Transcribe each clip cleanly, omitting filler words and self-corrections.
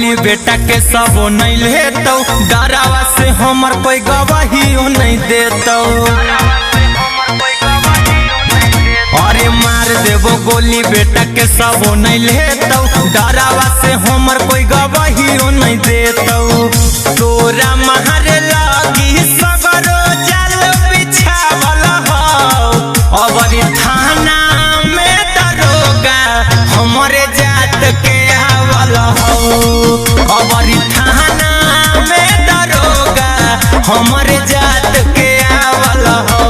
गोली बेटा के सब नहीं लेतो, डरावा से हमर कोई गवाही नहीं देतो। अरे मार देवो गोली बेटा के सब नहीं लेतो, डरावा से हमर कोई गवाही नहीं देतो। तोरा मारे लगी सगरो जाल बिछावल हो, अबरी थाना में दरोगा हमरे जात के आवल हो। अबरी थाना में दरोगा हमरे जात के आवल हो।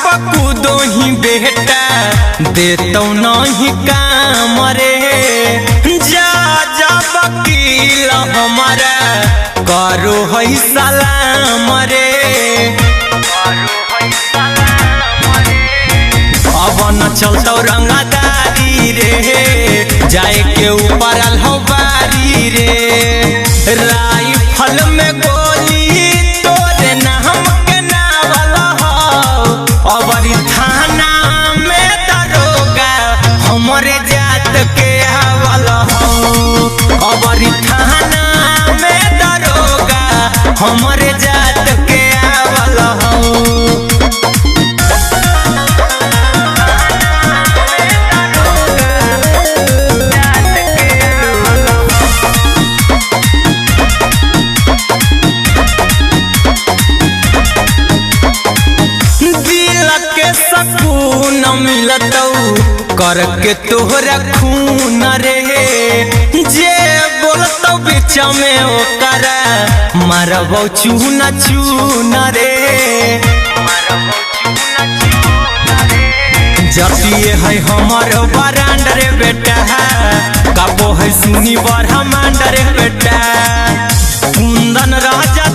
पकूदो ही बेटा देतो नहीं काम रे, जा जा वकील हमारा करो है सलाम रे। अब न चलतो रंगदारी रे, जाए के ऊपर अलहबारी रे। राइफल में गोली तोरे नाम के नावल हो, अबरी थाना में दरोगा हमरे जात के आवल हो। अबरी थाना में दरोगा हमरे जात के आवल हो। सकून मिलतौ करके तोहरा खून रे, जे बोलतौ बीच में ओकरा मारबौ चून चून रे। जतिए है हमर बरांड रे बेटा, काबो है सुनी ब्रह्मांड रे बेटा। कुंदन राजा